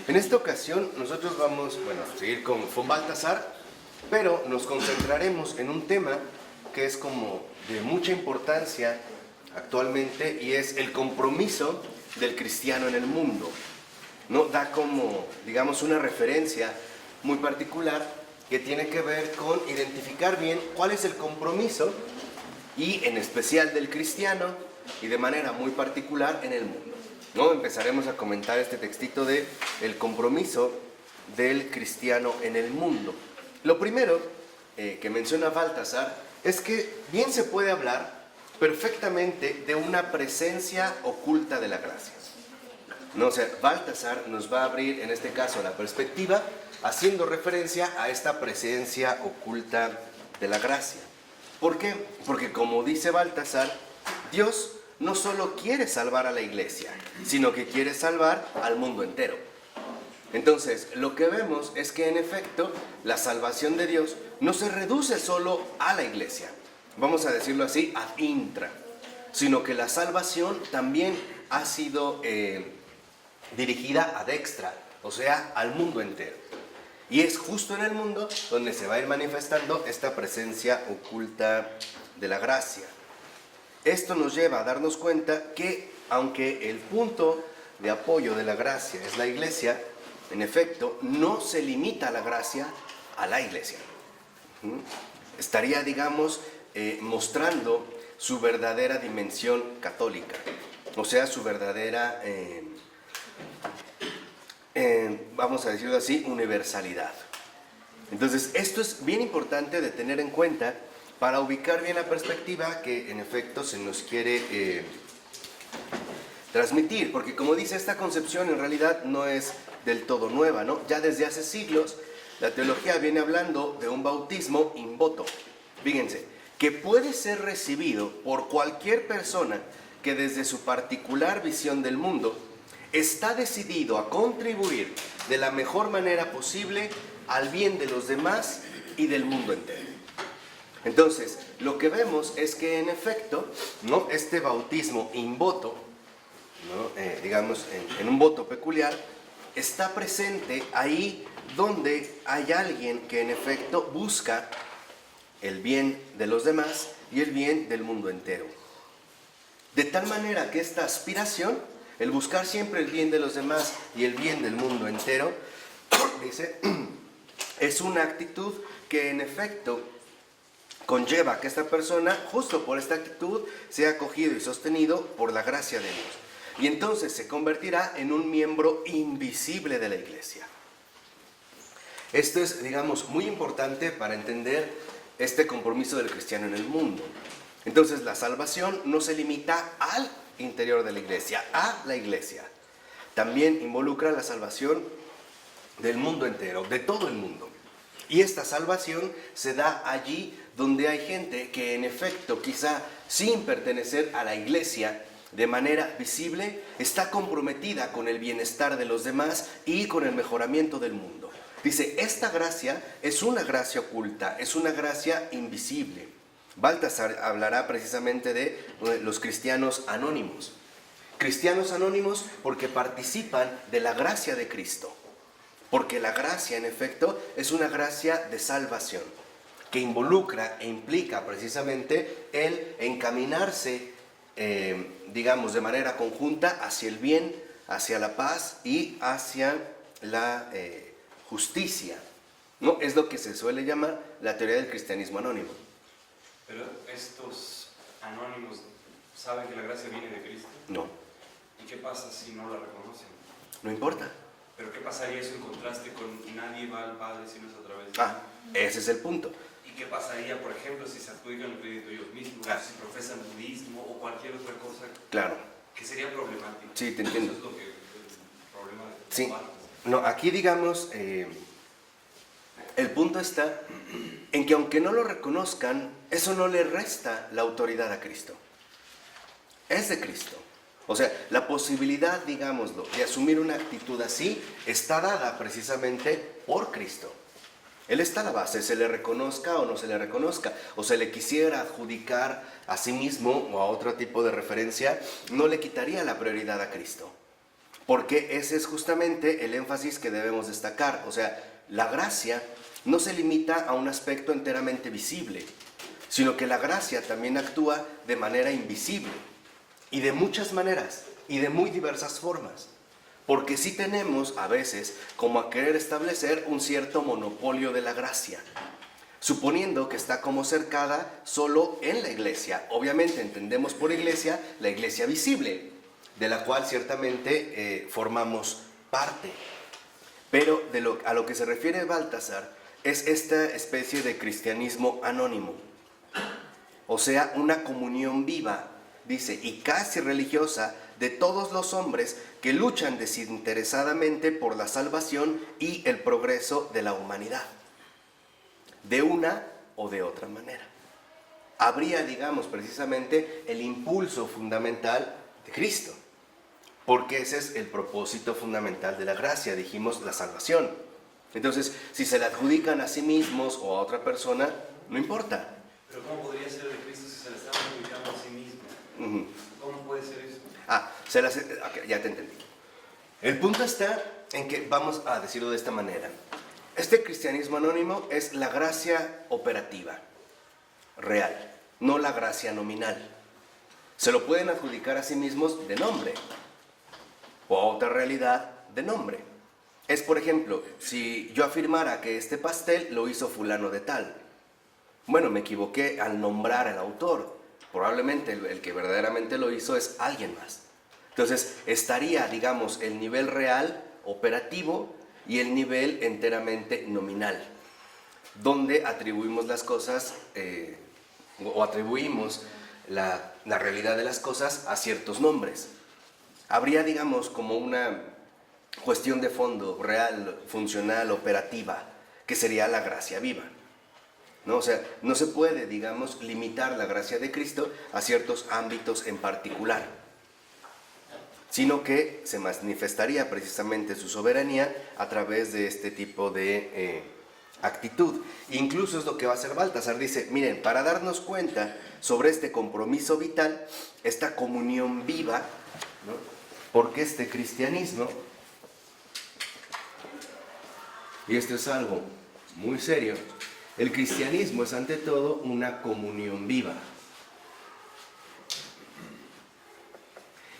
En esta ocasión nosotros vamos, a seguir con von Balthasar, pero nos concentraremos en un tema que es como de mucha importancia actualmente y es el compromiso del cristiano en el mundo. ¿No? Da como, digamos, una referencia muy particular que tiene que ver con identificar bien cuál es el compromiso y en especial del cristiano y de manera muy particular en el mundo. ¿No? Empezaremos a comentar este textito de el compromiso del cristiano en el mundo. Lo primero que menciona Balthasar es que bien se puede hablar perfectamente de una presencia oculta de la gracia. ¿No? O sea, Balthasar nos va a abrir en este caso la perspectiva haciendo referencia a esta presencia oculta de la gracia. ¿Por qué? Porque como dice Balthasar, Dios no solo quiere salvar a la iglesia, sino que quiere salvar al mundo entero. Entonces, lo que vemos es que en efecto, la salvación de Dios no se reduce solo a la iglesia, vamos a decirlo así, ad intra, sino que la salvación también ha sido dirigida ad extra, o sea, al mundo entero. Y es justo en el mundo donde se va a ir manifestando esta presencia oculta de la gracia. Esto nos lleva a darnos cuenta que, aunque el punto de apoyo de la gracia es la iglesia, en efecto, no se limita la gracia a la iglesia. Estaría, digamos, mostrando su verdadera dimensión católica, o sea, su verdadera, vamos a decirlo así, universalidad. Entonces, esto es bien importante de tener en cuenta para ubicar bien la perspectiva que en efecto se nos quiere transmitir, porque como dice, esta concepción en realidad no es del todo nueva, ¿no? Ya desde hace siglos la teología viene hablando de un bautismo in voto, fíjense, que puede ser recibido por cualquier persona que desde su particular visión del mundo está decidido a contribuir de la mejor manera posible al bien de los demás y del mundo entero. Entonces, lo que vemos es que en efecto, ¿no? Este bautismo in voto, ¿no? Digamos, en un voto peculiar, está presente ahí donde hay alguien que en efecto busca el bien de los demás y el bien del mundo entero. De tal manera que esta aspiración, el buscar siempre el bien de los demás y el bien del mundo entero, dice, es una actitud que en efecto conlleva que esta persona, justo por esta actitud, sea acogido y sostenido por la gracia de Dios. Y entonces se convertirá en un miembro invisible de la iglesia. Esto es, digamos, muy importante para entender este compromiso del cristiano en el mundo. Entonces, la salvación no se limita al interior de la iglesia, a la iglesia. También involucra la salvación del mundo entero, de todo el mundo. Y esta salvación se da allí donde hay gente que en efecto, quizá sin pertenecer a la iglesia de manera visible, está comprometida con el bienestar de los demás y con el mejoramiento del mundo. Dice, esta gracia es una gracia oculta, es una gracia invisible. Balthasar hablará precisamente de los cristianos anónimos. Cristianos anónimos porque participan de la gracia de Cristo. Porque la gracia, en efecto, es una gracia de salvación que involucra e implica precisamente el encaminarse, digamos, de manera conjunta hacia el bien, hacia la paz y hacia la justicia, ¿no? Es lo que se suele llamar la teoría del cristianismo anónimo. Pero estos anónimos saben que la gracia viene de Cristo. No. ¿Y qué pasa si no la reconocen? No importa. ¿Pero qué pasaría eso en contraste con nadie va al Padre si no es a través de Ese es el punto. ¿Y qué pasaría, por ejemplo, si se adjudican el crédito ellos mismos, si profesan budismo o cualquier otra cosa? Claro. Que sería problemático. Sí, te entiendo. Eso es lo que el problema de Sí. No, aquí digamos, el punto está en que aunque no lo reconozcan, eso no le resta la autoridad a Cristo. Es de Cristo. O sea, la posibilidad, digámoslo, de asumir una actitud así está dada precisamente por Cristo. Él está a la base, se le reconozca o no se le reconozca, o se le quisiera adjudicar a sí mismo o a otro tipo de referencia, no le quitaría la prioridad a Cristo. porque ese es justamente el énfasis que debemos destacar. O sea, la gracia no se limita a un aspecto enteramente visible, sino que la gracia también actúa de manera invisible, y de muchas maneras, y de muy diversas formas. Porque sí tenemos a veces como a querer establecer un cierto monopolio de la gracia, suponiendo que está como cercada solo en la iglesia. Obviamente entendemos por iglesia la iglesia visible, de la cual ciertamente formamos parte. Pero a lo que se refiere Baltasar es esta especie de cristianismo anónimo, o sea, una comunión viva, dice, y casi religiosa de todos los hombres que luchan desinteresadamente por la salvación y el progreso de la humanidad, de una o de otra manera. Habría, digamos, precisamente el impulso fundamental de Cristo, porque ese es el propósito fundamental de la gracia, dijimos, la salvación. Entonces, si se la adjudican a sí mismos o a otra persona, no importa. Pero ¿cómo podría ser de Cristo si se la está adjudicando a sí mismo? ¿Cómo puede ser eso? Okay, ya te entendí. El punto está en que, vamos a decirlo de esta manera, este cristianismo anónimo es la gracia operativa, real, no la gracia nominal. Se lo pueden adjudicar a sí mismos de nombre, o a otra realidad de nombre. Es, por ejemplo, si yo afirmara que este pastel lo hizo fulano de tal. Bueno, me equivoqué al nombrar al autor. Probablemente el que verdaderamente lo hizo es alguien más. Entonces, estaría, digamos, el nivel real, operativo, y el nivel enteramente nominal, donde atribuimos las cosas, o atribuimos la realidad de las cosas a ciertos nombres. Habría, digamos, como una cuestión de fondo, real, funcional, operativa, que sería la gracia viva, ¿no? O sea, no se puede, digamos, limitar la gracia de Cristo a ciertos ámbitos en particular, sino que se manifestaría precisamente su soberanía a través de este tipo de actitud. Incluso es lo que va a hacer Baltasar. Dice, miren, para darnos cuenta sobre este compromiso vital, esta comunión viva, ¿no? Porque este cristianismo, y esto es algo muy serio, el cristianismo es ante todo una comunión viva.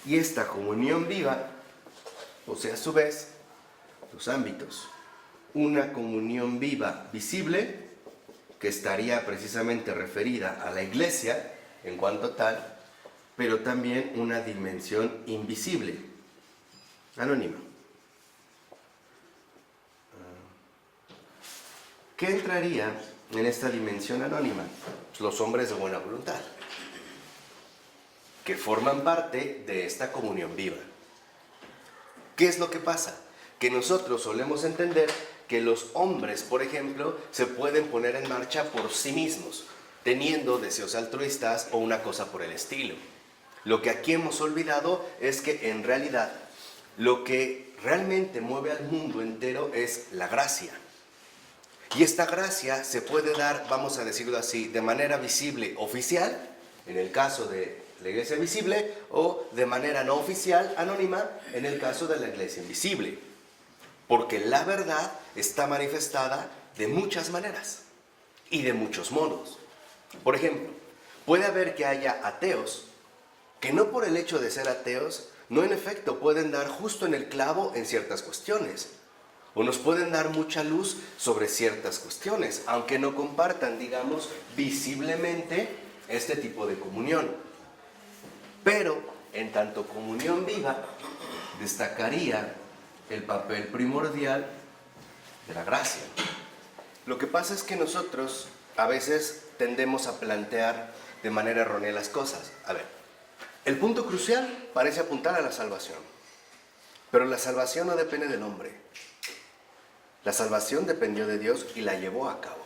Y esta comunión viva posee a su vez dos ámbitos. Una comunión viva visible, que estaría precisamente referida a la iglesia en cuanto tal, pero también una dimensión invisible, anónima. ¿Qué entraría en esta dimensión anónima? Pues los hombres de buena voluntad, que forman parte de esta comunión viva. ¿Qué es lo que pasa? Que nosotros solemos entender que los hombres, por ejemplo, se pueden poner en marcha por sí mismos, teniendo deseos altruistas o una cosa por el estilo. Lo que aquí hemos olvidado es que en realidad lo que realmente mueve al mundo entero es la gracia. Y esta gracia se puede dar, vamos a decirlo así, de manera visible, oficial, en el caso de la iglesia visible, o de manera no oficial, anónima, en el caso de la iglesia invisible. Porque la verdad está manifestada de muchas maneras y de muchos modos. Por ejemplo, puede haber que haya ateos que no por el hecho de ser ateos, no en efecto pueden dar justo en el clavo en ciertas cuestiones, o nos pueden dar mucha luz sobre ciertas cuestiones, aunque no compartan, digamos, visiblemente este tipo de comunión. Pero, en tanto comunión viva, destacaría el papel primordial de la gracia. Lo que pasa es que nosotros a veces tendemos a plantear de manera errónea las cosas. A ver, el punto crucial parece apuntar a la salvación, pero la salvación no depende del hombre. La salvación dependió de Dios y la llevó a cabo.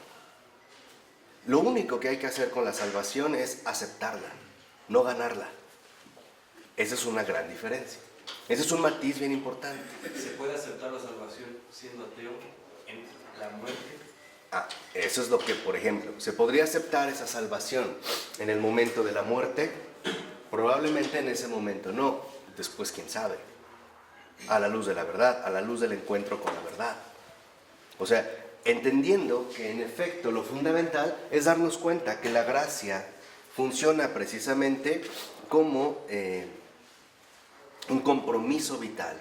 Lo único que hay que hacer con la salvación es aceptarla, no ganarla. Esa es una gran diferencia. Ese es un matiz bien importante. ¿Se puede aceptar la salvación siendo ateo en la muerte? Eso es lo que, por ejemplo, ¿se podría aceptar esa salvación en el momento de la muerte? Probablemente en ese momento no, después quién sabe. a la luz de la verdad, a la luz del encuentro con la verdad. O sea, entendiendo que en efecto lo fundamental es darnos cuenta que la gracia funciona precisamente como un compromiso vital.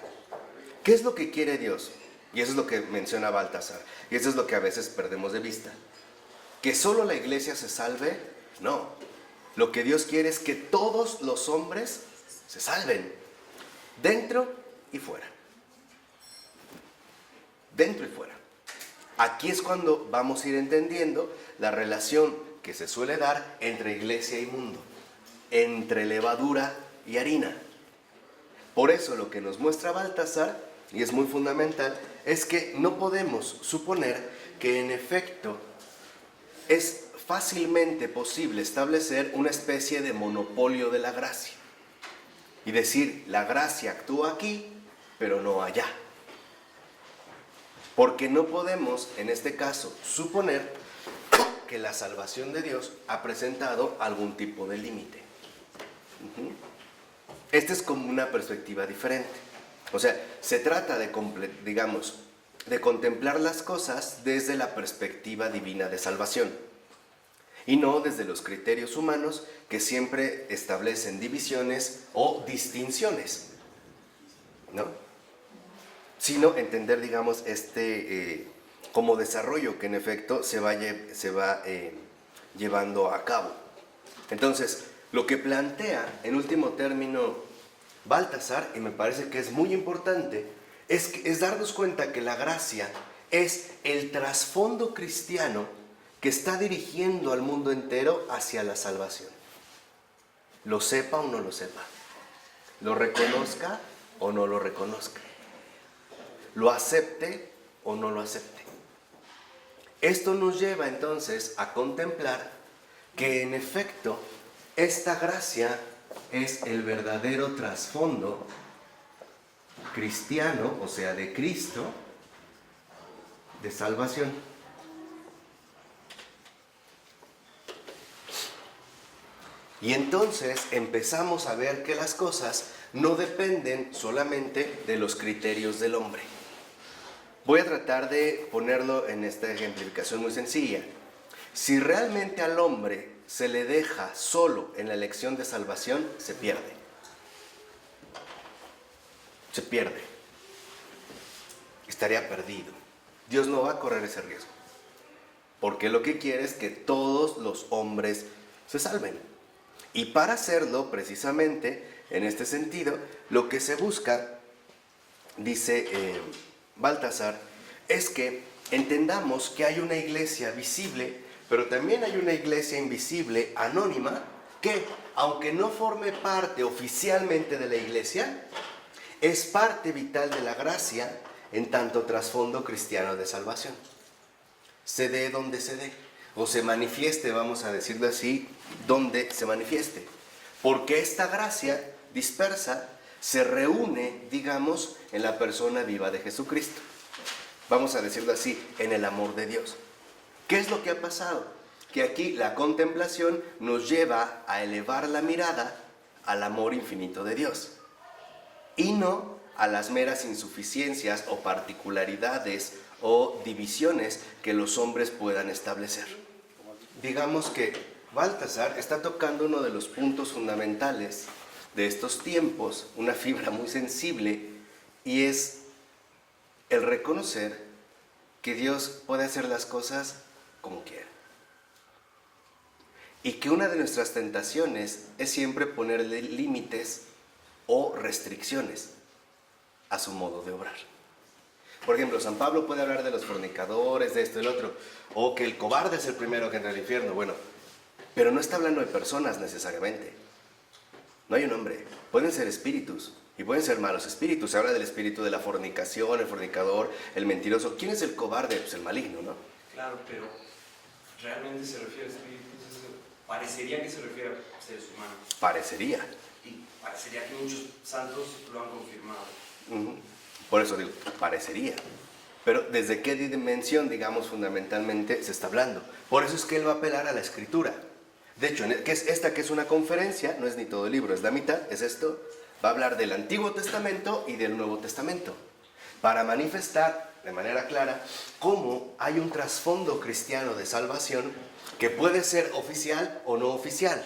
¿Qué es lo que quiere Dios? Y eso es lo que menciona Baltasar, y eso es lo que a veces perdemos de vista. ¿Que solo la iglesia se salve? No. Lo que Dios quiere es que todos los hombres se salven, dentro y fuera. Dentro y fuera. Aquí es cuando vamos a ir entendiendo la relación que se suele dar entre iglesia y mundo, entre levadura y harina. Por eso lo que nos muestra Baltasar, y es muy fundamental, es que no podemos suponer que en efecto es fácilmente posible establecer una especie de monopolio de la gracia y decir, la gracia actúa aquí, pero no allá. Porque no podemos, en este caso, suponer que la salvación de Dios ha presentado algún tipo de límite. Esta es como una perspectiva diferente. O sea, se trata de contemplar las cosas desde la perspectiva divina de salvación y no desde los criterios humanos que siempre establecen divisiones o distinciones, ¿no? Sino entender, digamos, como desarrollo que en efecto se va llevando a cabo. Entonces, lo que plantea en último término Baltasar, y me parece que es muy importante, es darnos cuenta que la gracia es el trasfondo cristiano que está dirigiendo al mundo entero hacia la salvación. Lo sepa o no lo sepa, lo reconozca o no lo reconozca, lo acepte o no lo acepte. Esto nos lleva entonces a contemplar que en efecto esta gracia es el verdadero trasfondo cristiano, o sea, de Cristo, de salvación. Y entonces empezamos a ver que las cosas no dependen solamente de los criterios del hombre. Voy a tratar de ponerlo en esta ejemplificación muy sencilla. Si realmente al hombre se le deja solo en la elección de salvación, se pierde. Se pierde. Estaría perdido. Dios no va a correr ese riesgo. Porque lo que quiere es que todos los hombres se salven. Y para hacerlo, precisamente, en este sentido, lo que se busca, dice Baltasar, es que entendamos que hay una iglesia visible, pero también hay una iglesia invisible, anónima, que, aunque no forme parte oficialmente de la iglesia, es parte vital de la gracia en tanto trasfondo cristiano de salvación. Se dé donde se dé, o se manifieste, vamos a decirlo así, donde se manifieste. Porque esta gracia dispersa se reúne, digamos, en la persona viva de Jesucristo. Vamos a decirlo así, en el amor de Dios. ¿Qué es lo que ha pasado? Que aquí la contemplación nos lleva a elevar la mirada al amor infinito de Dios y no a las meras insuficiencias o particularidades o divisiones que los hombres puedan establecer. Digamos que Baltasar está tocando uno de los puntos fundamentales de estos tiempos, una fibra muy sensible, y es el reconocer que Dios puede hacer las cosas como quiera. Y que una de nuestras tentaciones es siempre ponerle límites o restricciones a su modo de obrar. Por ejemplo, San Pablo puede hablar de los fornicadores, de esto y del otro, o que el cobarde es el primero que entra al infierno. Bueno, pero no está hablando de personas necesariamente. No hay un hombre. Pueden ser espíritus, y pueden ser malos espíritus. Se habla del espíritu de la fornicación, el fornicador, el mentiroso. ¿Quién es el cobarde? Pues el maligno, ¿no? Claro, pero realmente se refiere a espíritus. Parecería que se refiere a seres humanos. Parecería. Y parecería que muchos santos lo han confirmado. Por eso digo, parecería. Pero ¿desde qué dimensión, digamos, fundamentalmente se está hablando? Por eso es que él va a apelar a la Escritura. De hecho, que es una conferencia, no es ni todo el libro, es la mitad, es esto. va a hablar del Antiguo Testamento y del Nuevo Testamento, para manifestar de manera clara cómo hay un trasfondo cristiano de salvación que puede ser oficial o no oficial,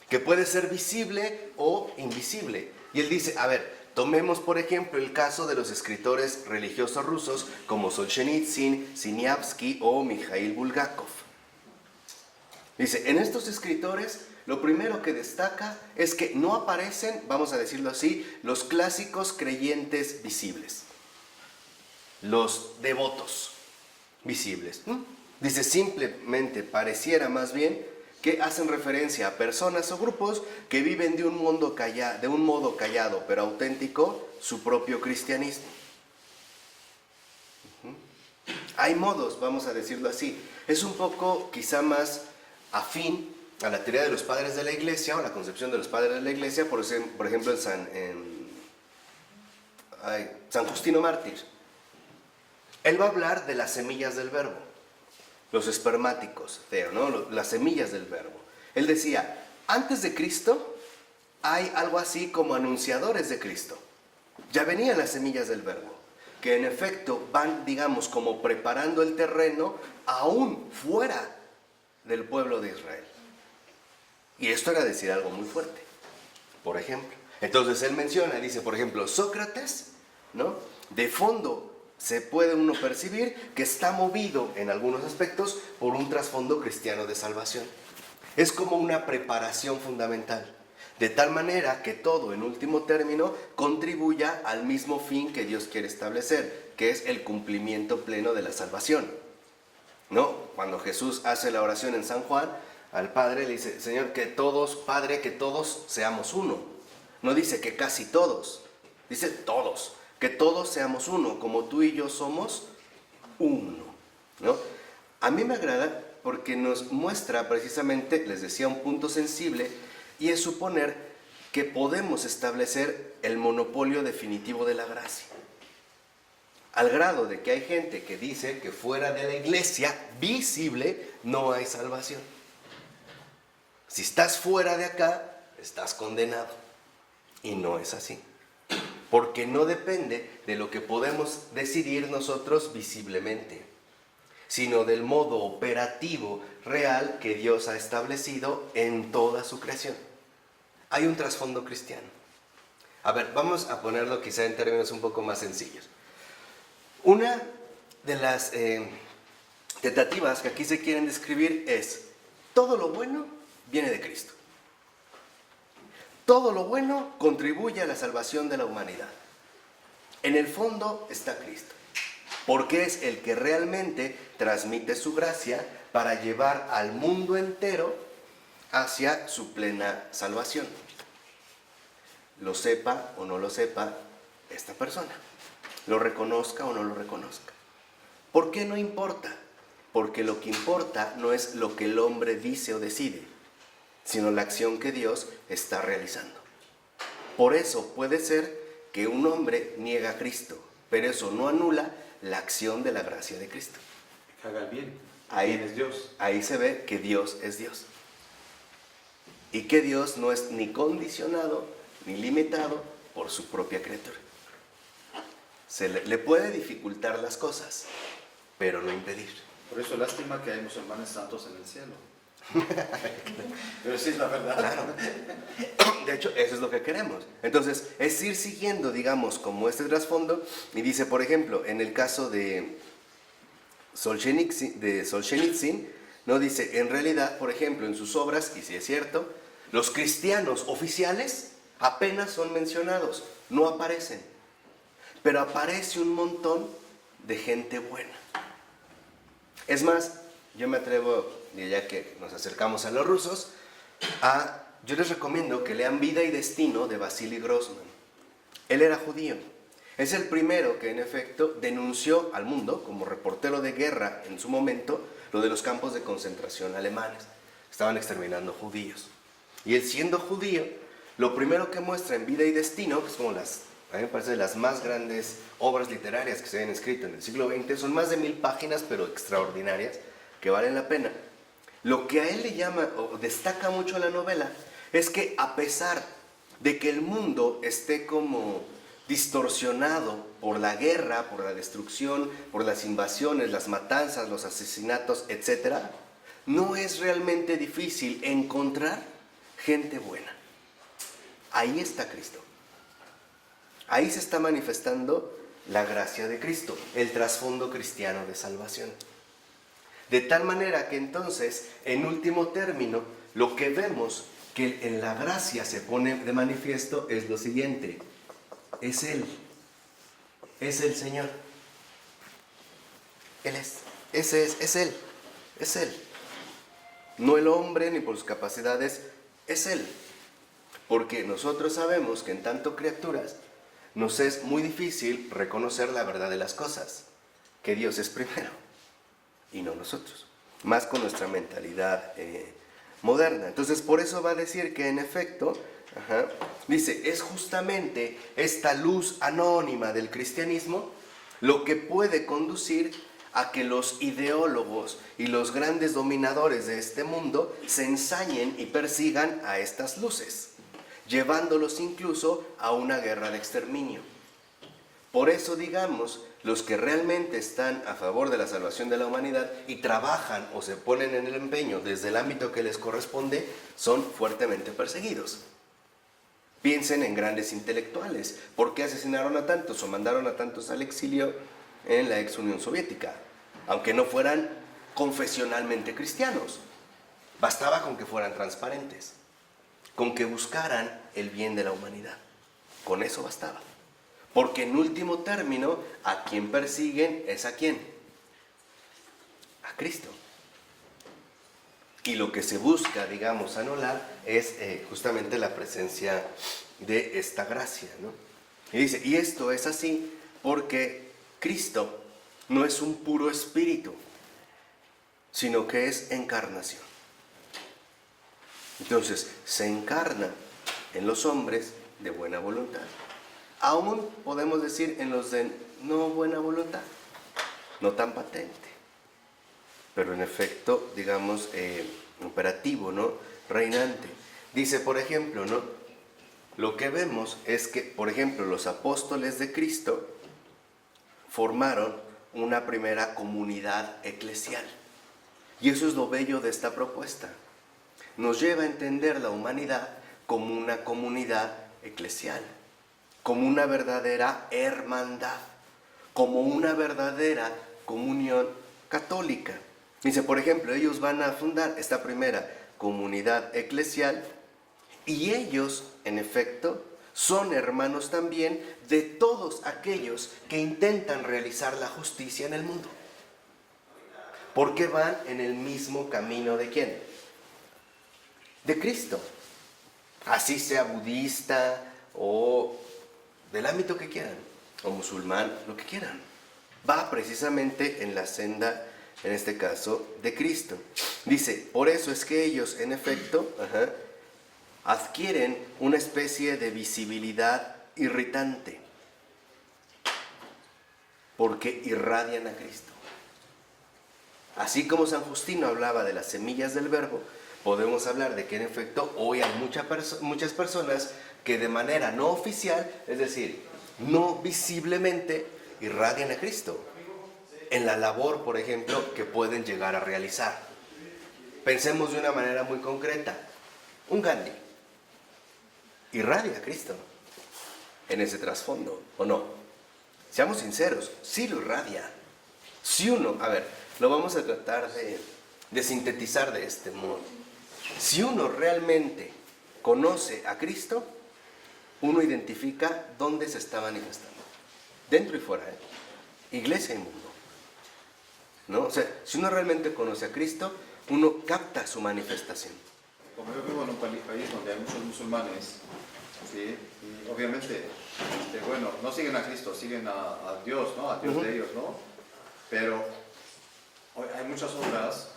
que puede ser visible o invisible. Y él dice, a ver, tomemos por ejemplo el caso de los escritores religiosos rusos como Solzhenitsyn, Siniavsky o Mikhail Bulgakov. Dice, en estos escritores lo primero que destaca es que no aparecen, vamos a decirlo así, los clásicos creyentes visibles, los devotos visibles. Dice, simplemente pareciera más bien que hacen referencia a personas o grupos que viven de un modo callado pero auténtico su propio cristianismo. Hay modos, vamos a decirlo así. Es un poco quizá más afín a la teoría de los padres de la iglesia o la concepción de los padres de la iglesia, por ejemplo en San Justino Mártir. Él va a hablar de las semillas del verbo, los espermáticos, ¿no? Las semillas del verbo. Él decía, antes de Cristo hay algo así como anunciadores de Cristo. Ya venían las semillas del verbo, que en efecto van, digamos, como preparando el terreno aún fuera del pueblo de Israel. Y esto era decir algo muy fuerte, por ejemplo. Entonces él menciona, dice, por ejemplo, Sócrates, ¿no? De fondo se puede uno percibir que está movido en algunos aspectos por un trasfondo cristiano de salvación. Es como una preparación fundamental, de tal manera que todo, en último término, contribuya al mismo fin que Dios quiere establecer, que es el cumplimiento pleno de la salvación. ¿No? Cuando Jesús hace la oración en San Juan, al Padre le dice, Señor, que todos, Padre, que todos seamos uno. No dice que casi todos, dice todos, que todos seamos uno, como tú y yo somos uno, ¿no? A mí me agrada porque nos muestra precisamente, les decía, un punto sensible, y es suponer que podemos establecer el monopolio definitivo de la gracia. Al grado de que hay gente que dice que fuera de la iglesia visible no hay salvación. Si estás fuera de acá, estás condenado. Y no es así. Porque no depende de lo que podemos decidir nosotros visiblemente, sino del modo operativo real que Dios ha establecido en toda su creación. Hay un trasfondo cristiano. A ver, vamos a ponerlo quizá en términos un poco más sencillos. Una de las tentativas que aquí se quieren describir es, todo lo bueno viene de Cristo. Todo lo bueno contribuye a la salvación de la humanidad. En el fondo está Cristo, porque es el que realmente transmite su gracia para llevar al mundo entero hacia su plena salvación. Lo sepa o no lo sepa esta persona, lo reconozca o no lo reconozca. ¿Por qué no importa? Porque lo que importa no es lo que el hombre dice o decide, sino la acción que Dios está realizando. Por eso puede ser que un hombre niega a Cristo, pero eso no anula la acción de la gracia de Cristo. Haga el bien. Ahí es Dios. Ahí se ve que Dios es Dios. Y que Dios no es ni condicionado ni limitado por su propia criatura. Se le puede dificultar las cosas, pero no impedir. Por eso lástima que hay musulmanes santos en el cielo. Pero sí es la verdad. Claro. De hecho, eso es lo que queremos. Entonces, es ir siguiendo, digamos, como este trasfondo. Y dice, por ejemplo, en el caso de Solzhenitsyn, ¿no? Dice, en realidad, por ejemplo, en sus obras, y si es cierto, los cristianos oficiales apenas son mencionados, no aparecen. Pero aparece un montón de gente buena. Es más, yo me atrevo, ya que nos acercamos a los rusos, yo les recomiendo que lean Vida y Destino de Vasily Grossman. Él era judío. Es el primero que en efecto denunció al mundo, como reportero de guerra en su momento, lo de los campos de concentración alemanes. Estaban exterminando judíos. Y él, siendo judío, lo primero que muestra en Vida y Destino, que es como a mí me parece de las más grandes obras literarias que se han escrito en el siglo XX, son más de 1000 páginas, pero extraordinarias, que valen la pena. Lo que a él le llama o destaca mucho la novela es que a pesar de que el mundo esté como distorsionado por la guerra, por la destrucción, por las invasiones, las matanzas, los asesinatos, etc., no es realmente difícil encontrar gente buena. Ahí está Cristo. Ahí se está manifestando la gracia de Cristo, el trasfondo cristiano de salvación. De tal manera que entonces, en último término, lo que vemos que en la gracia se pone de manifiesto es lo siguiente: es Él, es el Señor. Él es Él, es Él. No el hombre ni por sus capacidades, es Él. Porque nosotros sabemos que en tanto criaturas nos es muy difícil reconocer la verdad de las cosas, que Dios es primero y no nosotros, más con nuestra mentalidad moderna. Entonces por eso va a decir que en efecto, dice, es justamente esta luz anónima del cristianismo lo que puede conducir a que los ideólogos y los grandes dominadores de este mundo se ensañen y persigan a estas luces, llevándolos incluso a una guerra de exterminio. Por eso, digamos, los que realmente están a favor de la salvación de la humanidad y trabajan o se ponen en el empeño desde el ámbito que les corresponde, son fuertemente perseguidos. Piensen en grandes intelectuales. ¿Por qué asesinaron a tantos o mandaron a tantos al exilio en la ex Unión Soviética? Aunque no fueran confesionalmente cristianos. Bastaba con que fueran transparentes, con que buscaran el bien de la humanidad. Con eso bastaba. Porque en último término, a quien persiguen es a quién. A Cristo. Y lo que se busca, digamos, anular es justamente la presencia de esta gracia, ¿no? Y dice, y esto es así porque Cristo no es un puro espíritu, sino que es encarnación. Entonces, se encarna en los hombres de buena voluntad. Aún podemos decir en los de no buena voluntad, no tan patente, pero en efecto, digamos, operativo, ¿no? Reinante. Dice, por ejemplo, ¿no? Lo que vemos es que, por ejemplo, los apóstoles de Cristo formaron una primera comunidad eclesial. Y eso es lo bello de esta propuesta. Nos lleva a entender la humanidad como una comunidad eclesial, como una verdadera hermandad, como una verdadera comunión católica. Dice, por ejemplo, ellos van a fundar esta primera comunidad eclesial y ellos, en efecto, son hermanos también de todos aquellos que intentan realizar la justicia en el mundo. Porque van en el mismo camino ¿de quién? De Cristo. Así sea budista o del ámbito que quieran, o musulmán, lo que quieran. Va precisamente en la senda, en este caso, de Cristo. Dice, por eso es que ellos, en efecto, adquieren una especie de visibilidad irritante, porque irradian a Cristo. Así como San Justino hablaba de las semillas del verbo, podemos hablar de que en efecto hoy hay muchas personas que de manera no oficial, es decir, no visiblemente, irradian a Cristo en la labor, por ejemplo, que pueden llegar a realizar. Pensemos de una manera muy concreta. Un Gandhi irradia a Cristo en ese trasfondo, ¿o no? Seamos sinceros, sí lo irradia. Si uno, a ver, lo vamos a tratar de sintetizar de este modo. Si uno realmente conoce a Cristo, uno identifica dónde se está manifestando, dentro y fuera, iglesia y mundo, ¿no? O sea, si uno realmente conoce a Cristo, uno capta su manifestación. Como yo vivo en un país donde hay muchos musulmanes, ¿sí? Y obviamente, bueno, no siguen a Cristo, siguen a Dios, ¿no? A Dios de ellos, ¿no? Pero hay muchas obras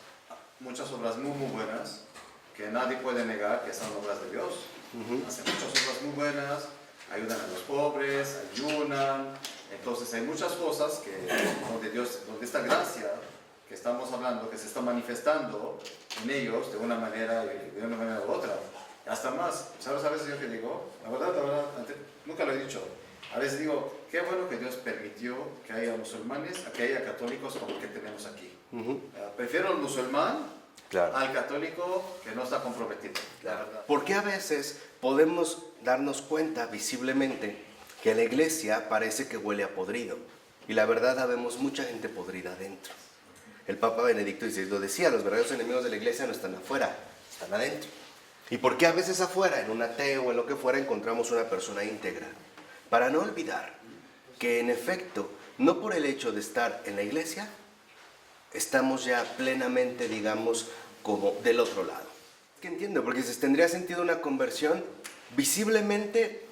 muy, muy buenas que nadie puede negar que son obras de Dios. Hacen muchas obras muy buenas, ayudan a los pobres, ayunan. Entonces hay muchas cosas donde esta gracia que estamos hablando, que se está manifestando en ellos de una manera u otra. hasta más. ¿Sabes? A veces yo que digo, la verdad, nunca lo he dicho. A veces digo, qué bueno que Dios permitió que haya musulmanes, que haya católicos como el que tenemos aquí. Prefiero al musulmán Claro. al católico que no está comprometido, la verdad. Porque a veces podemos darnos cuenta visiblemente que la iglesia parece que huele a podrido. Y la verdad, habemos mucha gente podrida adentro. El Papa Benedicto XVI lo decía, los verdaderos enemigos de la iglesia no están afuera, están adentro. ¿Y por qué a veces afuera, en un ateo o en lo que fuera, encontramos una persona íntegra? Para no olvidar que en efecto, no por el hecho de estar en la iglesia, estamos ya plenamente, digamos, como del otro lado. ¿Qué entiendo? Porque si tendría sentido una conversión, visiblemente,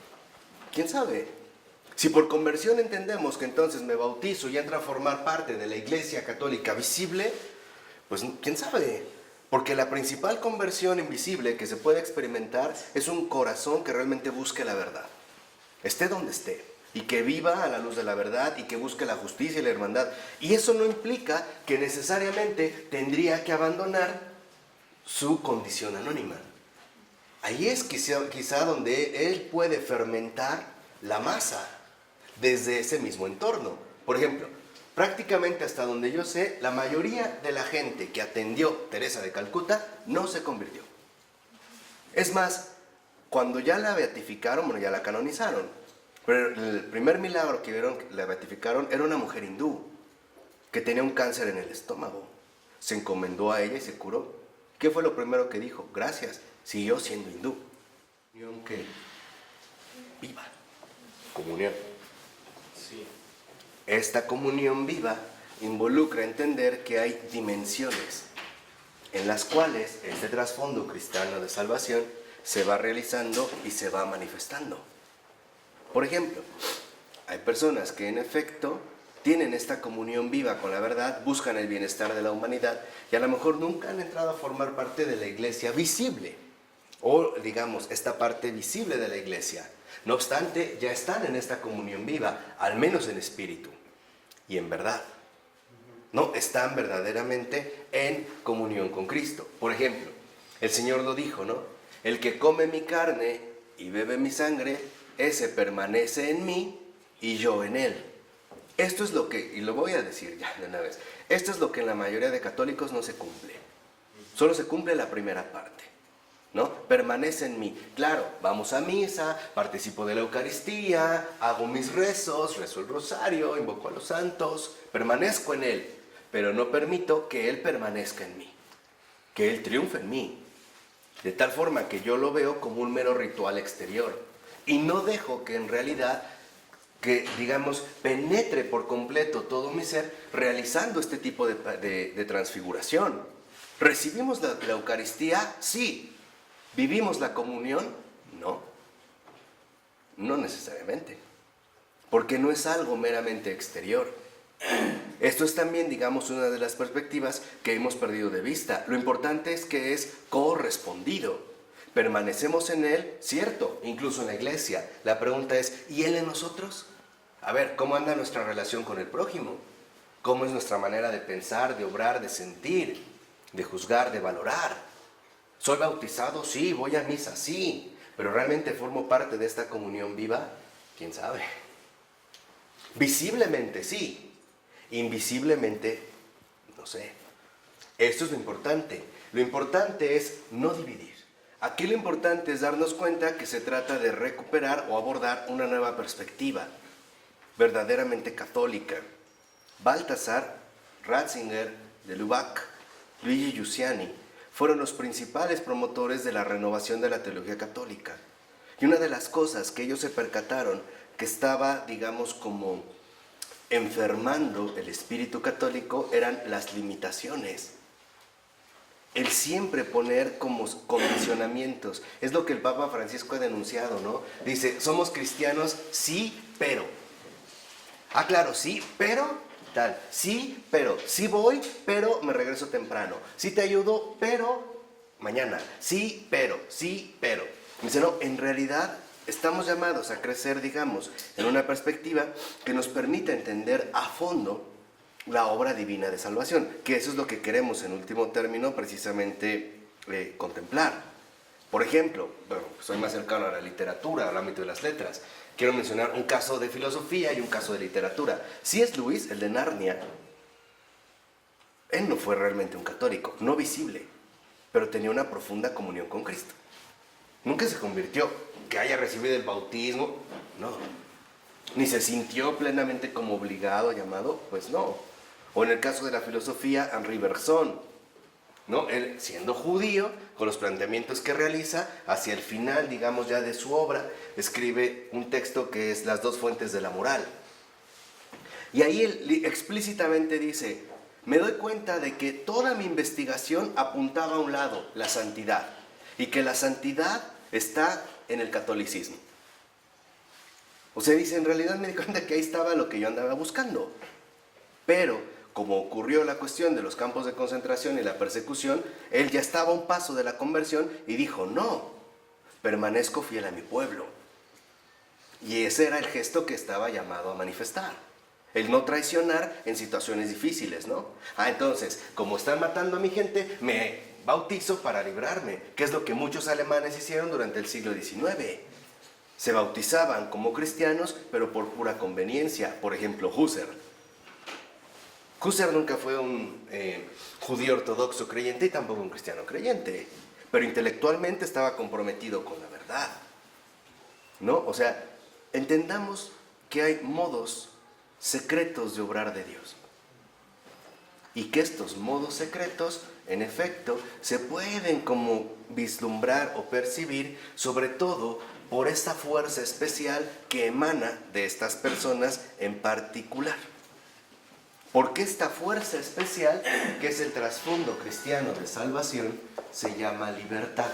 ¿quién sabe? Si por conversión entendemos que entonces me bautizo y entro a formar parte de la iglesia católica visible, pues ¿quién sabe? Porque la principal conversión invisible que se puede experimentar es un corazón que realmente busque la verdad. Esté donde esté. Y que viva a la luz de la verdad y que busque la justicia y la hermandad. Y eso no implica que necesariamente tendría que abandonar su condición anónima. Ahí es quizá donde él puede fermentar la masa desde ese mismo entorno. Por ejemplo, prácticamente hasta donde yo sé, la mayoría de la gente que atendió Teresa de Calcuta no se convirtió. Es más, cuando ya la beatificaron, bueno, ya la canonizaron, pero el primer milagro que vieron, la beatificaron, era una mujer hindú que tenía un cáncer en el estómago. Se encomendó a ella y se curó. ¿Qué fue lo primero que dijo? Gracias, siguió siendo hindú. Comunión que viva. Comunión. Sí. Esta comunión viva involucra entender que hay dimensiones en las cuales este trasfondo cristiano de salvación se va realizando y se va manifestando. Por ejemplo, hay personas que en efecto tienen esta comunión viva con la verdad, buscan el bienestar de la humanidad y a lo mejor nunca han entrado a formar parte de la iglesia visible o digamos esta parte visible de la iglesia. No obstante, ya están en esta comunión viva, al menos en espíritu y en verdad. No están verdaderamente en comunión con Cristo. Por ejemplo, el Señor lo dijo, ¿no? El que come mi carne y bebe mi sangre, ese permanece en mí y yo en él. Esto es lo que, y lo voy a decir ya de una vez, esto es lo que en la mayoría de católicos no se cumple. Solo se cumple la primera parte, ¿no? Permanece en mí. Claro, vamos a misa, participo de la Eucaristía, hago mis rezos, rezo el rosario, invoco a los santos, permanezco en él, pero no permito que él permanezca en mí, que él triunfe en mí, de tal forma que yo lo veo como un mero ritual exterior. Y no dejo que en realidad, que digamos, penetre por completo todo mi ser realizando este tipo de transfiguración. ¿Recibimos la Eucaristía? Sí. ¿Vivimos la comunión? No. No necesariamente. Porque no es algo meramente exterior. Esto es también, digamos, una de las perspectivas que hemos perdido de vista. Lo importante es que es correspondido. Permanecemos en Él, cierto, incluso en la iglesia. La pregunta es, ¿y Él en nosotros? A ver, ¿cómo anda nuestra relación con el prójimo? ¿Cómo es nuestra manera de pensar, de obrar, de sentir, de juzgar, de valorar? ¿Soy bautizado? Sí. ¿Voy a misa? Sí. ¿Pero realmente formo parte de esta comunión viva? ¿Quién sabe? Visiblemente sí. Invisiblemente, no sé. Esto es lo importante. Lo importante es no dividir. Aquí lo importante es darnos cuenta que se trata de recuperar o abordar una nueva perspectiva, verdaderamente católica. Baltasar, Ratzinger, de Lubac, Luigi Giussiani fueron los principales promotores de la renovación de la teología católica. Y una de las cosas que ellos se percataron que estaba, digamos, como enfermando el espíritu católico eran las limitaciones. El siempre poner como condicionamientos. Es lo que el Papa Francisco ha denunciado, ¿no? Dice, somos cristianos, sí, pero. Ah, claro, sí, pero tal. Sí, pero. Sí voy, pero me regreso temprano. Sí te ayudo, pero mañana. Sí, pero. Sí, pero. Dice, no, en realidad estamos llamados a crecer, digamos, en una perspectiva que nos permita entender a fondo la obra divina de salvación, que eso es lo que queremos en último término precisamente contemplar. Por ejemplo, bueno, soy más cercano a la literatura, al ámbito de las letras. Quiero mencionar un caso de filosofía y un caso de literatura. C.S. Lewis, el de Narnia, él no fue realmente un católico, no visible, pero tenía una profunda comunión con Cristo. Nunca se convirtió, que haya recibido el bautismo, no. Ni se sintió plenamente como obligado, llamado, pues no. O en el caso de la filosofía, Henri Bergson, ¿no? Él, siendo judío, con los planteamientos que realiza, hacia el final, digamos ya de su obra, escribe un texto que es Las dos fuentes de la moral. Y ahí él explícitamente dice, me doy cuenta de que toda mi investigación apuntaba a un lado, la santidad, y que la santidad está en el catolicismo. O sea, dice, en realidad me di cuenta que ahí estaba lo que yo andaba buscando. Pero, como ocurrió la cuestión de los campos de concentración y la persecución, él ya estaba a un paso de la conversión y dijo, no, permanezco fiel a mi pueblo. Y ese era el gesto que estaba llamado a manifestar. El no traicionar en situaciones difíciles, ¿no? Entonces, como están matando a mi gente, me bautizo para librarme, que es lo que muchos alemanes hicieron durante el siglo XIX. Se bautizaban como cristianos, pero por pura conveniencia. Por ejemplo, Husserl. Husserl nunca fue un judío ortodoxo creyente y tampoco un cristiano creyente, pero intelectualmente estaba comprometido con la verdad, ¿no? O sea, entendamos que hay modos secretos de obrar de Dios y que estos modos secretos, en efecto, se pueden como vislumbrar o percibir, sobre todo por esta fuerza especial que emana de estas personas en particular. Porque esta fuerza especial, que es el trasfondo cristiano de salvación, se llama libertad.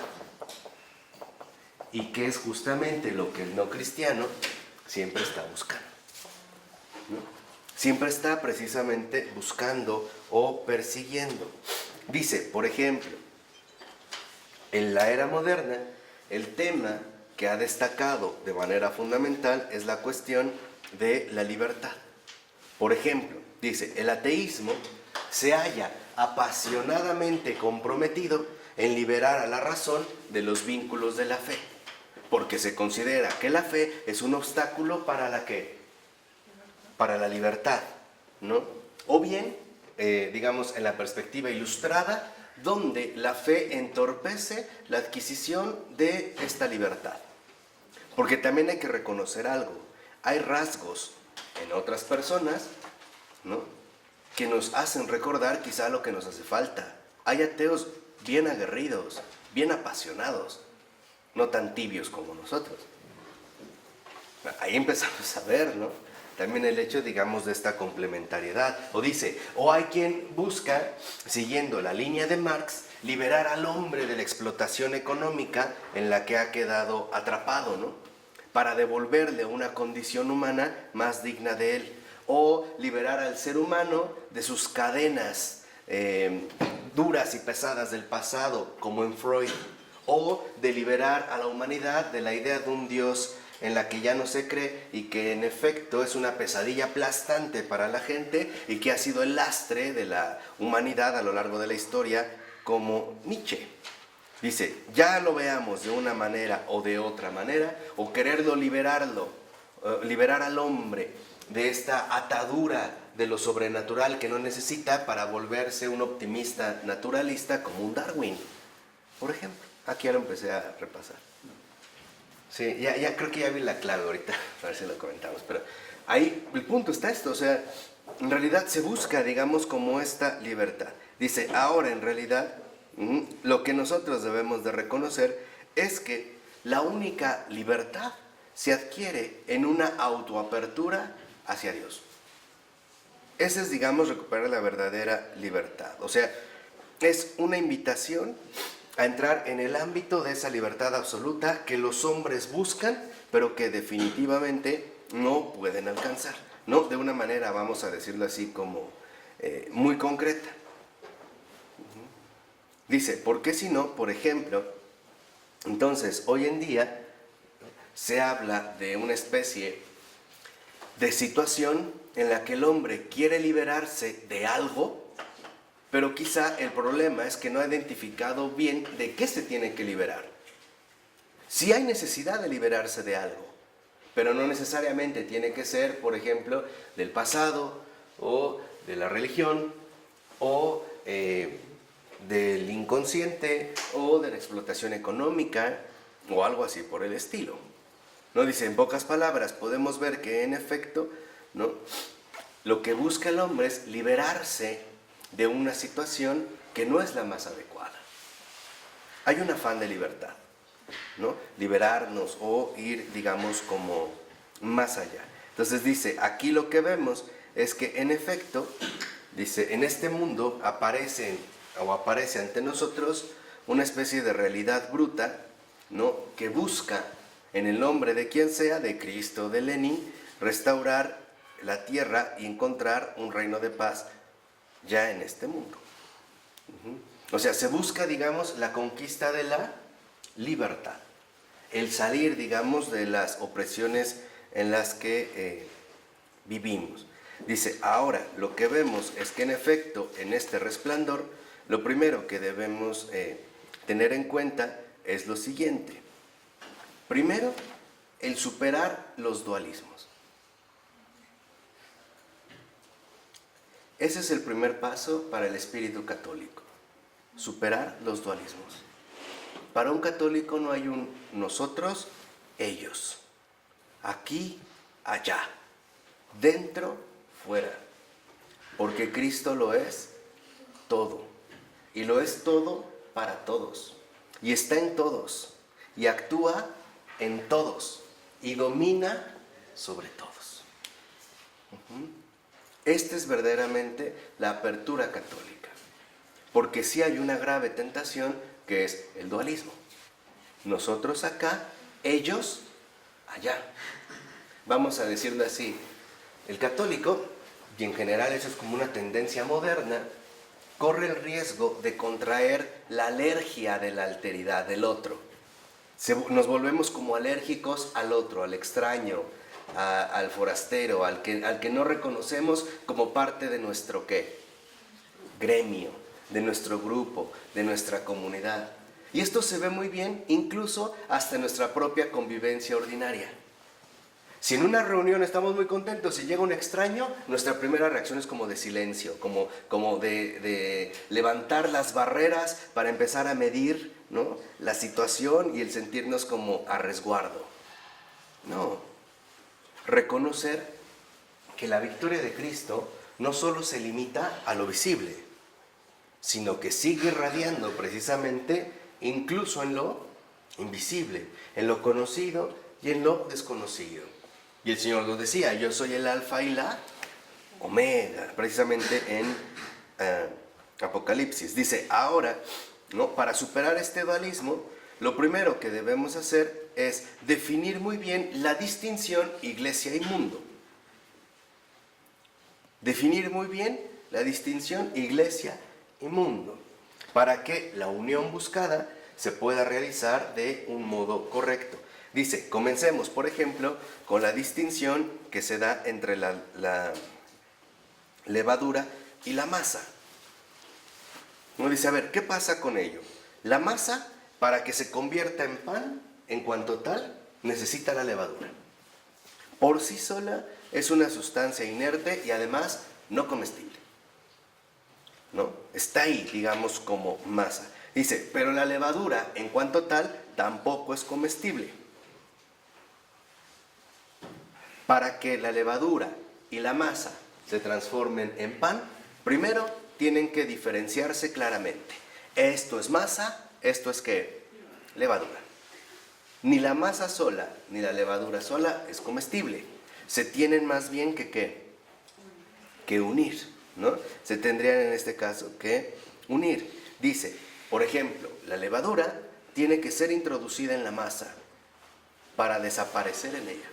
Y que es justamente lo que el no cristiano siempre está buscando, ¿no? Siempre está precisamente buscando o persiguiendo. Dice, por ejemplo, en la era moderna, el tema que ha destacado de manera fundamental es la cuestión de la libertad. Por ejemplo, dice, el ateísmo se halla apasionadamente comprometido en liberar a la razón de los vínculos de la fe, porque se considera que la fe es un obstáculo para la ¿qué? Para la libertad, ¿no? O bien, digamos, en la perspectiva ilustrada, donde la fe entorpece la adquisición de esta libertad. Porque también hay que reconocer algo, hay rasgos en otras personas, ¿no?, que nos hacen recordar quizá lo que nos hace falta. Hay ateos bien aguerridos, bien apasionados, no tan tibios como nosotros. Ahí empezamos a ver, ¿no?, también el hecho, digamos, de esta complementariedad. O dice, o hay quien busca, siguiendo la línea de Marx, liberar al hombre de la explotación económica en la que ha quedado atrapado, ¿no?, para devolverle una condición humana más digna de él. O liberar al ser humano de sus cadenas duras y pesadas del pasado, como en Freud. O de liberar a la humanidad de la idea de un Dios en la que ya no se cree y que en efecto es una pesadilla aplastante para la gente y que ha sido el lastre de la humanidad a lo largo de la historia, como Nietzsche. Dice, ya lo veamos de una manera o de otra manera, o quererlo liberar al hombre de esta atadura de lo sobrenatural que no necesita para volverse un optimista naturalista como un Darwin, por ejemplo. Aquí ya lo empecé a repasar. Sí, ya creo que ya vi la clave ahorita, a ver si lo comentamos, pero ahí el punto está esto, o sea, en realidad se busca, digamos, como esta libertad. Dice, ahora en realidad, lo que nosotros debemos de reconocer es que la única libertad se adquiere en una autoapertura hacia Dios. Ese es, digamos, recuperar la verdadera libertad. O sea, es una invitación a entrar en el ámbito de esa libertad absoluta que los hombres buscan, pero que definitivamente no pueden alcanzar, ¿no? De una manera, vamos a decirlo así, como muy concreta. Dice, ¿por qué si no? Por ejemplo, entonces, hoy en día se habla de una especie de situación en la que el hombre quiere liberarse de algo, pero quizá el problema es que no ha identificado bien de qué se tiene que liberar. Sí hay necesidad de liberarse de algo, pero no necesariamente tiene que ser, por ejemplo, del pasado o de la religión o del inconsciente o de la explotación económica o algo así por el estilo. ¿No? Dice, en pocas palabras, podemos ver que en efecto, ¿no?, lo que busca el hombre es liberarse de una situación que no es la más adecuada. Hay un afán de libertad, ¿no? Liberarnos o ir, digamos, como más allá. Entonces dice, aquí lo que vemos es que en efecto, dice, en este mundo aparece ante nosotros una especie de realidad bruta, ¿no?, que busca, en el nombre de quien sea, de Cristo, de Lenin, restaurar la tierra y encontrar un reino de paz ya en este mundo. O sea, se busca, digamos, la conquista de la libertad, el salir, digamos, de las opresiones en las que vivimos. Dice, ahora lo que vemos es que en efecto, en este resplandor, lo primero que debemos tener en cuenta es lo siguiente. Primero, el superar los dualismos. Ese es el primer paso para el espíritu católico, superar los dualismos. Para un católico no hay un nosotros, ellos, aquí, allá, dentro, fuera, porque Cristo lo es todo, y lo es todo para todos, y está en todos, y actúa en todos, y domina sobre todos. Esta es verdaderamente la apertura católica, porque sí hay una grave tentación que es el dualismo. Nosotros acá, ellos allá. Vamos a decirlo así, el católico, y en general eso es como una tendencia moderna, corre el riesgo de contraer la alergia de la alteridad del otro. Nos volvemos como alérgicos al otro, al extraño, al forastero, al que no reconocemos como parte de nuestro ¿qué? Gremio, de nuestro grupo, de nuestra comunidad. Y esto se ve muy bien incluso hasta en nuestra propia convivencia ordinaria. Si en una reunión estamos muy contentos y llega un extraño, nuestra primera reacción es como de silencio, como de levantar las barreras para empezar a medir, ¿no?, la situación y el sentirnos como a resguardo. No, reconocer que la victoria de Cristo no solo se limita a lo visible, sino que sigue irradiando precisamente incluso en lo invisible, en lo conocido y en lo desconocido. Y el Señor nos decía, yo soy el alfa y la omega, precisamente en Apocalipsis. Dice, ahora, ¿no?, para superar este dualismo, lo primero que debemos hacer es definir muy bien la distinción iglesia y mundo. Definir muy bien la distinción iglesia y mundo, para que la unión buscada se pueda realizar de un modo correcto. Dice, comencemos, por ejemplo, con la distinción que se da entre la levadura y la masa. Uno dice, a ver, ¿qué pasa con ello? La masa, para que se convierta en pan, en cuanto tal, necesita la levadura. Por sí sola es una sustancia inerte y además no comestible, ¿no? Está ahí, digamos, como masa. Dice, pero la levadura, en cuanto tal, tampoco es comestible. Para que la levadura y la masa se transformen en pan, primero tienen que diferenciarse claramente. Esto es masa, esto es ¿qué? Levadura. Ni la masa sola, ni la levadura sola es comestible. Se tienen más bien que ¿qué? Que unir, ¿no? Se tendrían en este caso que unir. Dice, por ejemplo, la levadura tiene que ser introducida en la masa para desaparecer en ella.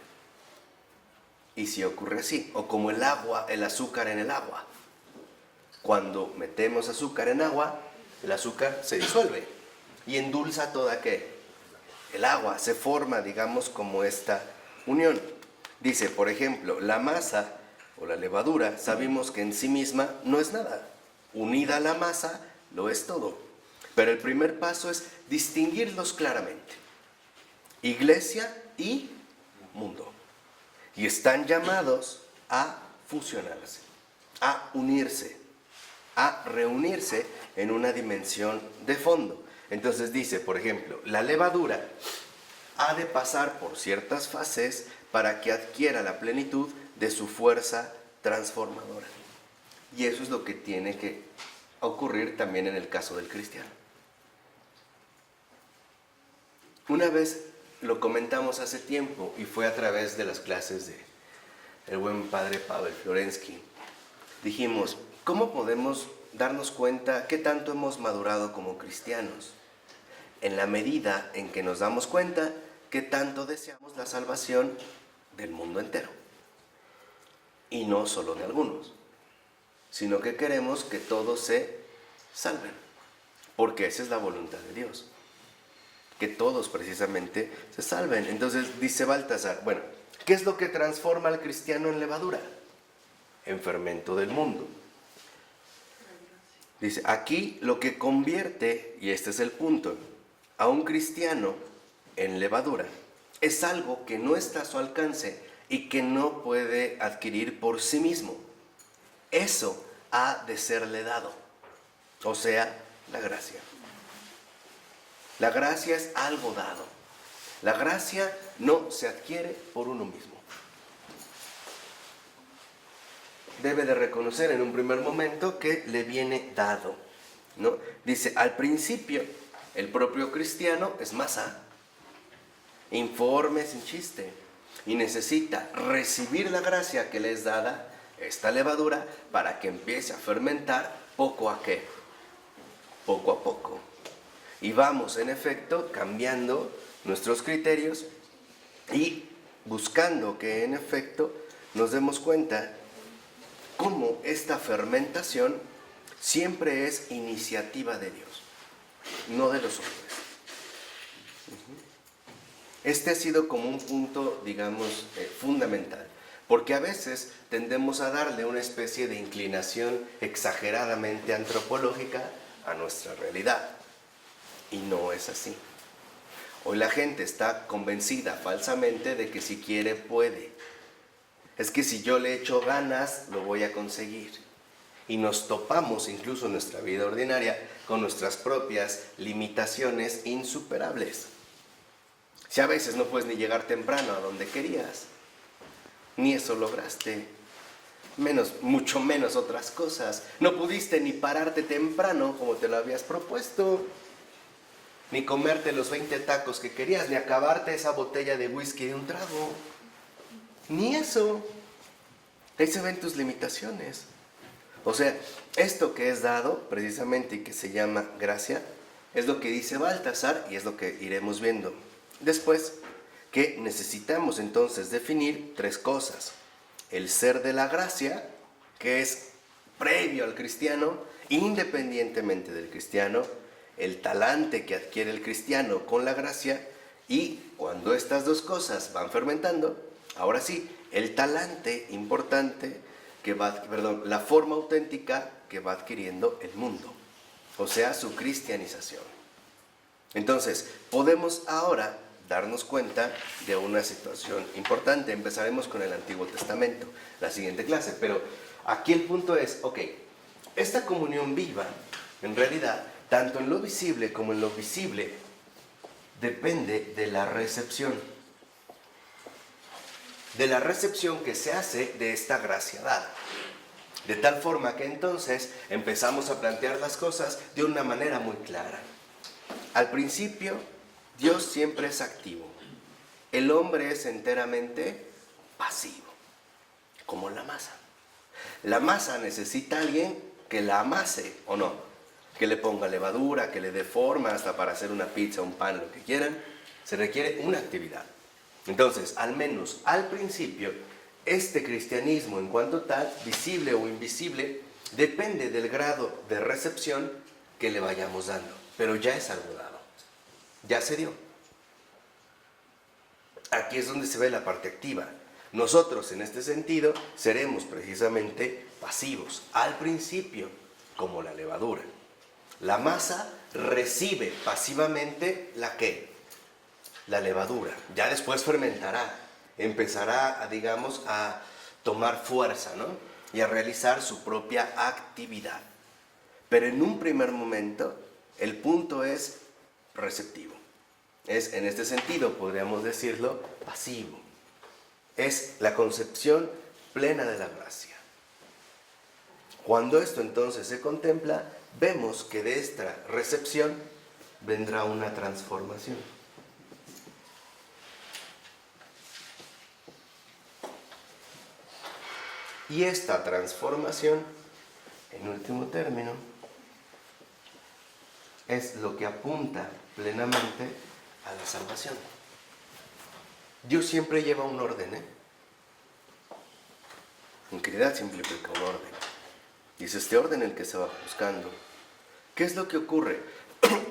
Y si ocurre así, o como el agua, el azúcar en el agua. Cuando metemos azúcar en agua, el azúcar se disuelve y endulza toda ¿qué? El agua, se forma, digamos, como esta unión. Dice, por ejemplo, la masa o la levadura, sabemos que en sí misma no es nada. Unida a la masa, lo es todo. Pero el primer paso es distinguirlos claramente. iglesia y mundo. Y están llamados a fusionarse, a unirse, a reunirse en una dimensión de fondo. Entonces dice, por ejemplo, la levadura ha de pasar por ciertas fases para que adquiera la plenitud de su fuerza transformadora. Y eso es lo que tiene que ocurrir también en el caso del cristiano. Una vez lo comentamos hace tiempo y fue a través de las clases de el buen padre Pavel Florensky. Dijimos, ¿cómo podemos darnos cuenta qué tanto hemos madurado como cristianos? En la medida en que nos damos cuenta qué tanto deseamos la salvación del mundo entero. Y no solo de algunos, sino que queremos que todos se salven, porque esa es la voluntad de Dios, que todos precisamente se salven. Entonces dice Baltasar, bueno, ¿qué es lo que transforma al cristiano en levadura? En fermento del mundo. Dice, aquí lo que convierte, y este es el punto, a un cristiano en levadura, es algo que no está a su alcance y que no puede adquirir por sí mismo. Eso ha de serle dado, o sea, la gracia. La gracia es algo dado. La gracia no se adquiere por uno mismo. Debe de reconocer en un primer momento que le viene dado, ¿no? Dice, al principio, el propio cristiano es masa, informe sin chiste, y necesita recibir la gracia que le es dada, esta levadura, para que empiece a fermentar poco a poco. Y vamos, en efecto, cambiando nuestros criterios y buscando que, en efecto, nos demos cuenta cómo esta fermentación siempre es iniciativa de Dios, no de los hombres. Este ha sido como un punto, digamos, fundamental, porque a veces tendemos a darle una especie de inclinación exageradamente antropológica a nuestra realidad, y no es así. Hoy la gente está convencida falsamente de que si quiere puede. Es que si yo le echo ganas, lo voy a conseguir. Y nos topamos incluso en nuestra vida ordinaria con nuestras propias limitaciones insuperables. Si a veces no puedes ni llegar temprano a donde querías, ni eso lograste, mucho menos otras cosas. No pudiste ni pararte temprano como te lo habías propuesto, ni comerte los 20 tacos que querías, ni acabarte esa botella de whisky de un trago. Ni eso. Ahí se ven tus limitaciones. O sea, esto que es dado precisamente y que se llama gracia, es lo que dice Baltasar y es lo que iremos viendo después, que necesitamos entonces definir tres cosas. El ser de la gracia, que es previo al cristiano, independientemente del cristiano, el talante que adquiere el cristiano con la gracia, y cuando estas dos cosas van fermentando, ahora sí, el talante importante la forma auténtica que va adquiriendo el mundo, o sea, su cristianización. Entonces, podemos ahora darnos cuenta de una situación importante. Empezaremos con el Antiguo Testamento, la siguiente clase, pero aquí el punto es, esta comunión viva, en realidad, tanto en lo visible como en lo visible, depende de la recepción que se hace de esta gracia dada. De tal forma que entonces empezamos a plantear las cosas de una manera muy clara. Al principio, Dios siempre es activo. El hombre es enteramente pasivo, como la masa. La masa necesita a alguien que la amase, ¿o no? Que le ponga levadura, que le dé forma, hasta para hacer una pizza, un pan, lo que quieran. Se requiere una actividad. Entonces, al menos al principio, este cristianismo en cuanto tal, visible o invisible, depende del grado de recepción que le vayamos dando. Pero ya es algo dado. Ya se dio. Aquí es donde se ve la parte activa. Nosotros, en este sentido, seremos precisamente pasivos. Al principio, como la levadura. La masa recibe pasivamente la levadura. Ya después fermentará, empezará, digamos, a tomar fuerza, ¿no? Y a realizar su propia actividad. Pero en un primer momento, el punto es receptivo. Es, en este sentido, podríamos decirlo, pasivo. Es la concepción plena de la gracia. Cuando esto entonces se contempla, vemos que de esta recepción vendrá una transformación. Y esta transformación, en último término, es lo que apunta plenamente a la salvación. Dios siempre lleva un orden, ¿eh? Integridad siempre implica un orden. Y es este orden el que se va buscando. ¿Qué es lo que ocurre?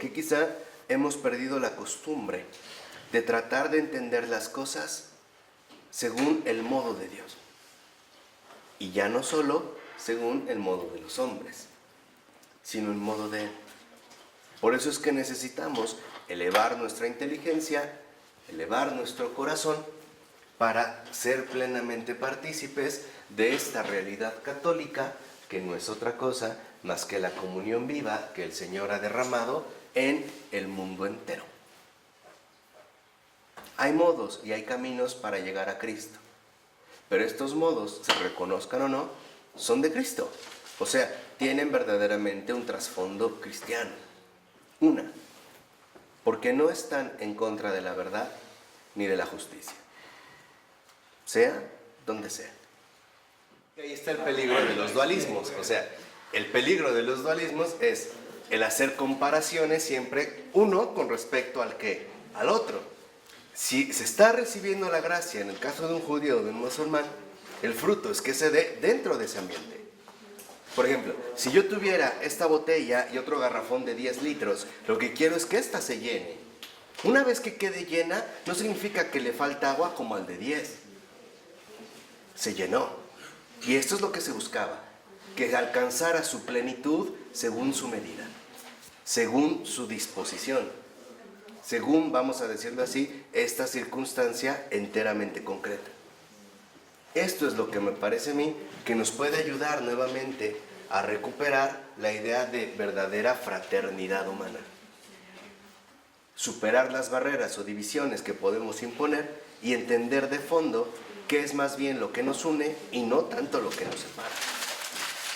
Que quizá hemos perdido la costumbre de tratar de entender las cosas según el modo de Dios. Y ya no solo según el modo de los hombres, sino el modo de Él. Por eso es que necesitamos elevar nuestra inteligencia, elevar nuestro corazón, para ser plenamente partícipes de esta realidad católica, que no es otra cosa más que la comunión viva que el Señor ha derramado en el mundo entero. Hay modos y hay caminos para llegar a Cristo, pero estos modos, se reconozcan o no, son de Cristo. O sea, tienen verdaderamente un trasfondo cristiano. Una, porque no están en contra de la verdad ni de la justicia, sea donde sea. Y ahí está el peligro de los dualismos. O sea, el peligro de los dualismos es el hacer comparaciones siempre uno con respecto al qué, al otro. Si se está recibiendo la gracia en el caso de un judío o de un musulmán, el fruto es que se dé dentro de ese ambiente. Por ejemplo, si yo tuviera esta botella y otro garrafón de 10 litros, lo que quiero es que esta se llene. Una vez que quede llena, no significa que le falta agua como al de 10. Se llenó. Y esto es lo que se buscaba, que alcanzara su plenitud según su medida, según su disposición, según, vamos a decirlo así, esta circunstancia enteramente concreta. Esto es lo que me parece a mí que nos puede ayudar nuevamente a recuperar la idea de verdadera fraternidad humana. Superar las barreras o divisiones que podemos imponer y entender de fondo qué es más bien lo que nos une y no tanto lo que nos separa.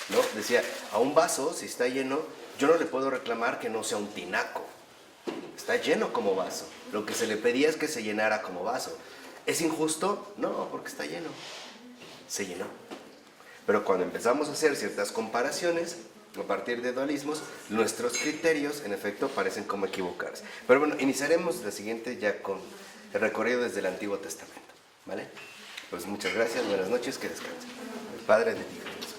¿No? Decía, a un vaso, si está lleno, yo no le puedo reclamar que no sea un tinaco. Está lleno como vaso. Lo que se le pedía es que se llenara como vaso. ¿Es injusto? No, porque está lleno. Se llenó. Pero cuando empezamos a hacer ciertas comparaciones, a partir de dualismos, nuestros criterios, en efecto, parecen como equivocarse. Pero bueno, iniciaremos la siguiente ya con el recorrido desde el Antiguo Testamento. ¿Vale? Pues muchas gracias, buenas noches, que descansen. El Padre de Dios.